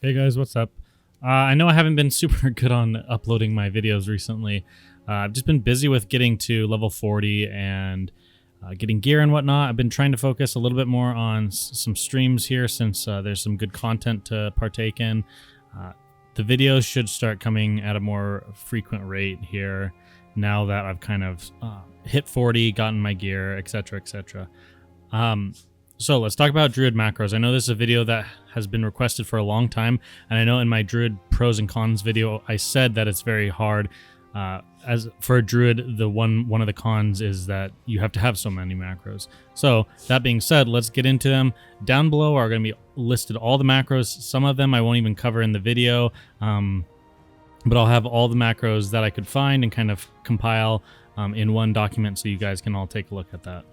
Hey guys, what's up? I know I haven't been super good on uploading my videos recently. I've just been busy with getting to level 40 and getting gear and whatnot. I've been trying to focus a little bit more on some streams here since there's some good content to partake in. The videos should start coming at a more frequent rate here now that I've kind of hit 40, gotten my gear, etc., etc. So let's talk about Druid macros. I know this is a video that has been requested for a long time, and I know in my Druid pros and cons video, I said that it's very hard. As for a Druid, one of the cons is that you have to have so many macros. So that being said, let's get into them. Down below are going to be listed all the macros. Some of them I won't even cover in the video, but I'll have all the macros that I could find and kind of compile in one document so you guys can all take a look at that.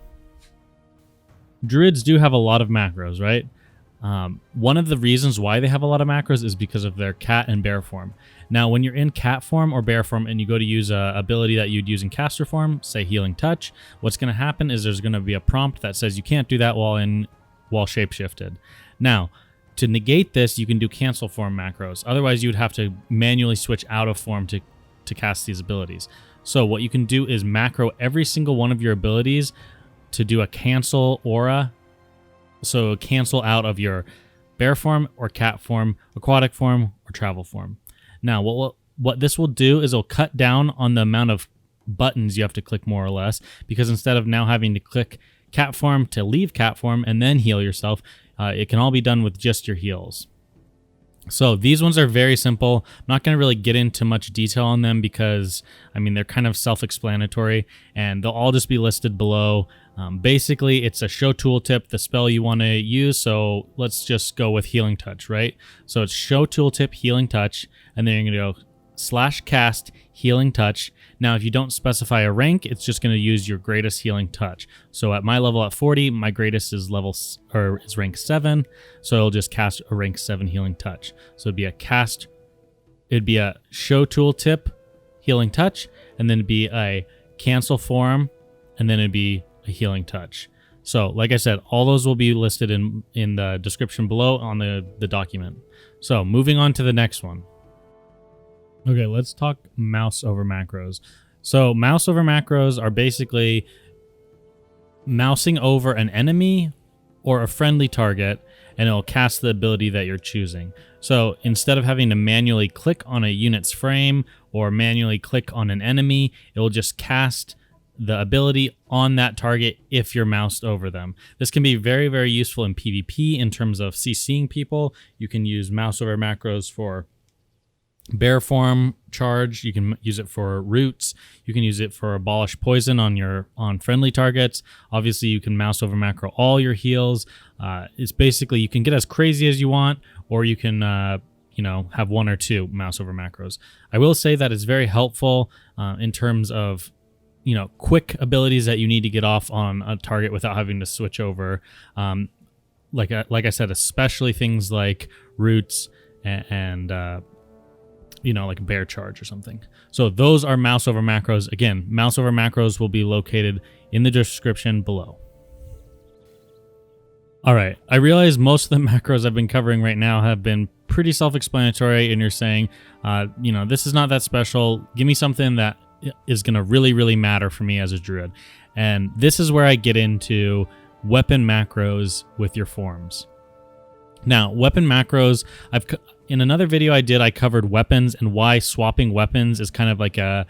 Druids do have a lot of macros, right? One of the reasons why they have a lot of macros is because of their cat and bear form. Now, when you're in cat form or bear form and you go to use a ability that you'd use in caster form, say healing touch, what's going to happen is there's going to be a prompt that says you can't do that while shapeshifted. Now, to negate this, you can do cancel form macros. Otherwise, you'd have to manually switch out of form to cast these abilities. So what you can do is macro every single one of your abilities to do a cancel aura. So cancel out of your bear form or cat form, aquatic form, or travel form. Now, what this will do is it'll cut down on the amount of buttons you have to click, more or less, because instead of now having to click cat form to leave cat form and then heal yourself, it can all be done with just your heals. So these ones are very simple. I'm not going to really get into much detail on them because, I mean, they're kind of self-explanatory and they'll all just be listed below. Basically, it's a show tooltip, the spell you want to use. So let's just go with healing touch, right? So it's show tooltip, healing touch, and then you're going to go /cast healing touch. Now, if you don't specify a rank, it's just going to use your greatest healing touch. So at my level at 40, my greatest is rank 7. So it'll just cast a rank 7 healing touch. So it'd be a show tooltip healing touch, and then it'd be a cancel form, and then it'd be a healing touch. So like I said, all those will be listed in the description below on the document. So moving on to the next one. Okay, let's talk Mouseover macros. So Mouseover macros are basically mousing over an enemy or a friendly target, and it'll cast the ability that you're choosing. So instead of having to manually click on a unit's frame or manually click on an enemy, it will just cast the ability on that target if you're moused over them. This can be very, very useful in PvP in terms of CCing people. You can use Mouseover macros for bear form charge. You can use it for roots. You can use it for abolish poison on friendly targets. Obviously, you can Mouseover macro all your heals. It's basically, you can get as crazy as you want, or you can have one or two Mouseover macros. I will say that it's very helpful in terms of quick abilities that you need to get off on a target without having to switch over. Like I said, especially things like roots and like a bear charge or something. So those are Mouseover macros. Again, Mouseover macros will be located in the description below. All right, I realize most of the macros I've been covering right now have been pretty self-explanatory, and you're saying, this is not that special. Give me something that is going to really, really matter for me as a druid. And this is where I get into weapon macros with your forms. Now, weapon macros, in another video I covered weapons and why swapping weapons is kind of like a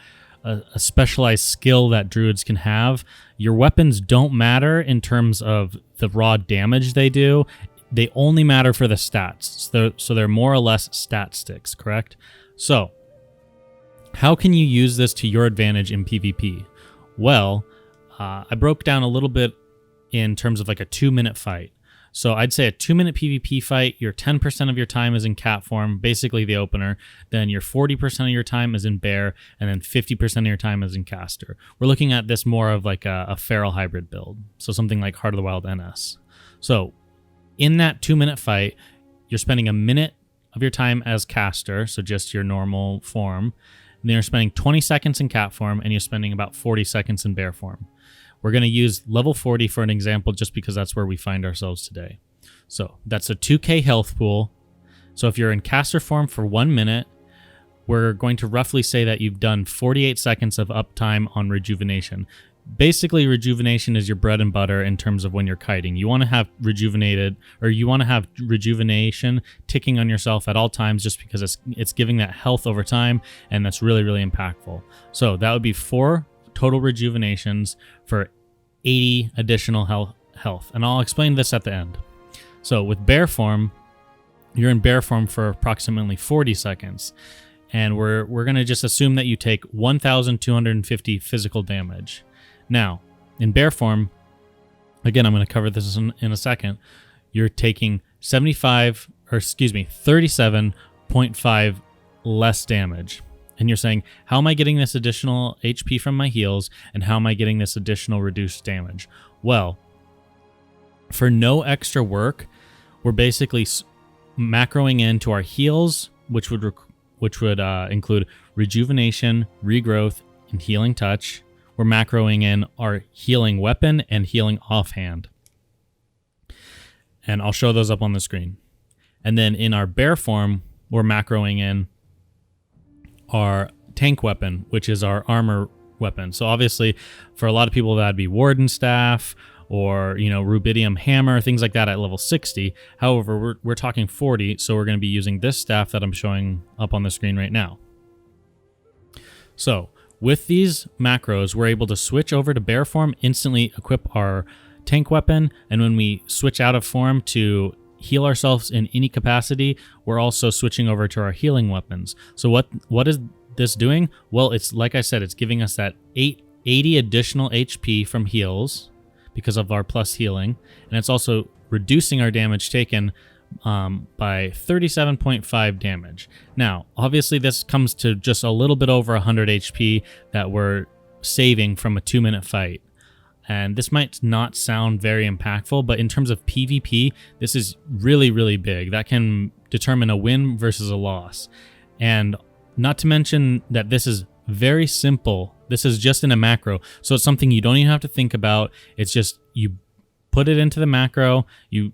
specialized skill that druids can have. Your weapons don't matter in terms of the raw damage they do. They only matter for the stats. So they're more or less stat sticks, correct? So how can you use this to your advantage in PvP? Well, I broke down a little bit in terms of like a 2-minute fight. So I'd say a 2-minute PvP fight, your 10% of your time is in cat form, basically the opener. Then your 40% of your time is in bear, and then 50% of your time is in caster. We're looking at this more of like a feral hybrid build. So something like Heart of the Wild NS. So in that 2-minute fight, you're spending a minute of your time as caster, so just your normal form. And then you're spending 20 seconds in cat form, and you're spending about 40 seconds in bear form. We're going to use level 40 for an example just because that's where we find ourselves today. So that's a 2k health pool. So if you're in caster form for 1 minute, we're going to roughly say that you've done 48 seconds of uptime on rejuvenation. Basically, rejuvenation is your bread and butter in terms of when you're kiting. You want to have rejuvenation ticking on yourself at all times, just because it's giving that health over time, and that's really, really impactful. So that would be 4 total rejuvenations for 80 additional health. And I'll explain this at the end. So with bear form, you're in bear form for approximately 40 seconds. And we're going to just assume that you take 1,250 physical damage. Now, in bear form, again, I'm going to cover this in a second. You're taking 37.5 less damage. And you're saying, how am I getting this additional HP from my heals, and how am I getting this additional reduced damage? Well, for no extra work, we're basically macroing into our heals, which would include rejuvenation, regrowth, and healing touch. We're macroing in our healing weapon and healing offhand. And I'll show those up on the screen. And then in our bear form, we're macroing in our tank weapon, which is our armor weapon. So obviously, for a lot of people, that'd be Warden Staff or, Rubidium Hammer, things like that at level 60. However, we're talking 40, so we're going to be using this staff that I'm showing up on the screen right now. So with these macros, we're able to switch over to bear form, instantly equip our tank weapon, and when we switch out of form to heal ourselves in any capacity, we're also switching over to our healing weapons. So what is this doing? Well, it's like I said, it's giving us that 80 additional HP from heals because of our plus healing, and it's also reducing our damage taken by 37.5 damage. Now, obviously, this comes to just a little bit over 100 HP that we're saving from a 2-minute fight. And this might not sound very impactful, but in terms of PvP, this is really, really big. That can determine a win versus a loss. And not to mention that this is very simple. This is just in a macro, so it's something you don't even have to think about. It's just you put it into the macro, you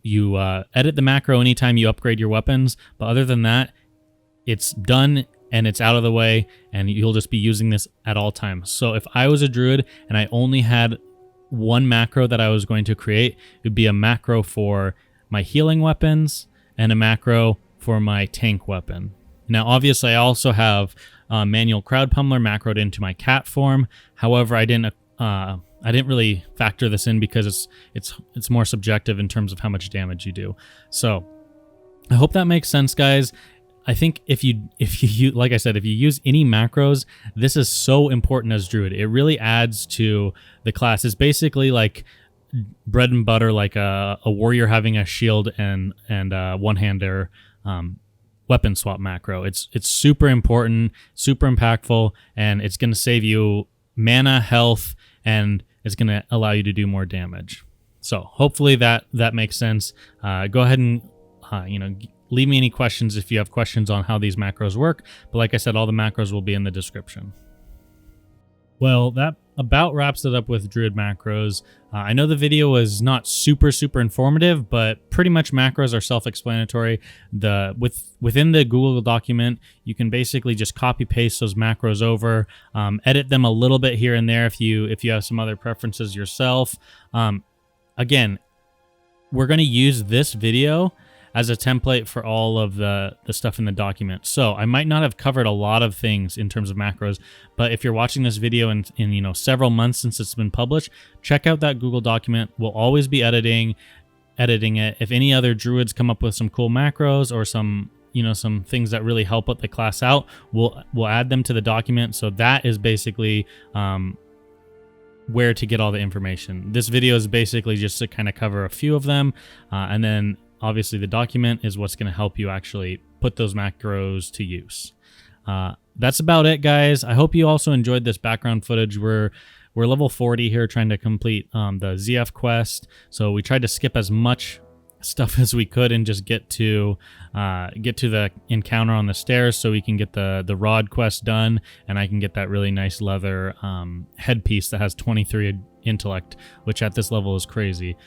edit the macro anytime you upgrade your weapons, but other than that, it's done and it's out of the way, and you'll just be using this at all times. So if I was a druid and I only had one macro that I was going to create, it would be a macro for my healing weapons and a macro for my tank weapon. Now, obviously, I also have manual crowd pummeler macroed into my cat form. However, I didn't really factor this in because it's more subjective in terms of how much damage you do. So I hope that makes sense, guys. I think if you like I said, if you use any macros, this is so important as druid. It really adds to the class. It's basically like bread and butter, like a warrior having a shield and one-hander weapon swap macro. It's super important, super impactful, and it's going to save you mana, health, and it's going to allow you to do more damage. So hopefully that makes sense. Go ahead and leave me any questions if you have questions on how these macros work. But like I said, all the macros will be in the description. Well, that about wraps it up with Druid macros. I know the video was not super informative, but pretty much macros are self-explanatory. Within the Google document, you can basically just copy paste those macros over, edit them a little bit here and there if you have some other preferences yourself. Again, we're going to use this video as a template for all of the stuff in the document. So I might not have covered a lot of things in terms of macros, but if you're watching this video in several months since it's been published, check out that Google document. We'll always be editing it. If any other druids come up with some cool macros or some things that really help the class out, we'll add them to the document. So that is basically where to get all the information. This video is basically just to kind of cover a few of them, and then obviously the document is what's going to help you actually put those macros to use. That's about it, guys. I hope you also enjoyed this background footage. We're level 40 here trying to complete the ZF quest. So we tried to skip as much stuff as we could and just get to the encounter on the stairs so we can get the rod quest done, and I can get that really nice leather headpiece that has 23 intellect, which at this level is crazy.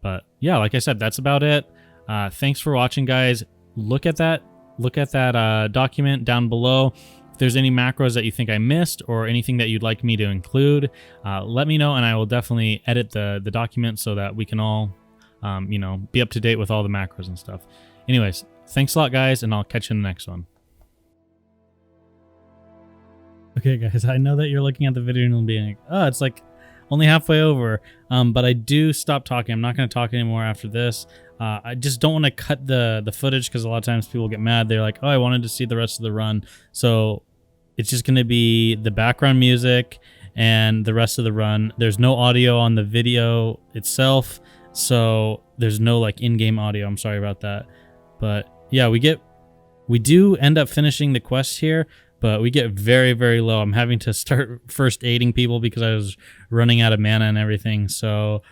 But yeah, like I said, that's about it. Thanks for watching, guys. look at that document down below. If there's any macros that you think I missed or anything that you'd like me to include, let me know, and I will definitely edit the document so that we can all, you know, be up to date with all the macros and stuff. Anyways, thanks a lot, guys, and I'll catch you in the next one. Okay, guys, I know that you're looking at the video and being like, oh, it's like only halfway over, but I do stop talking. I'm not going to talk anymore after this. I just don't want to cut the footage because a lot of times people get mad. They're like, oh, I wanted to see the rest of the run. So it's just going to be the background music and the rest of the run. There's no audio on the video itself, so there's no like in-game audio. I'm sorry about that. But yeah, we do end up finishing the quest here, but we get very, very low. I'm having to start first aiding people because I was running out of mana and everything. So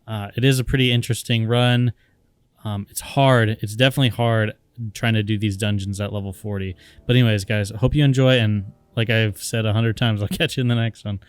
it is a pretty interesting run. It's hard. It's definitely hard trying to do these dungeons at level 40. But anyways, guys, I hope you enjoy. And like I've said 100 times, I'll catch you in the next one.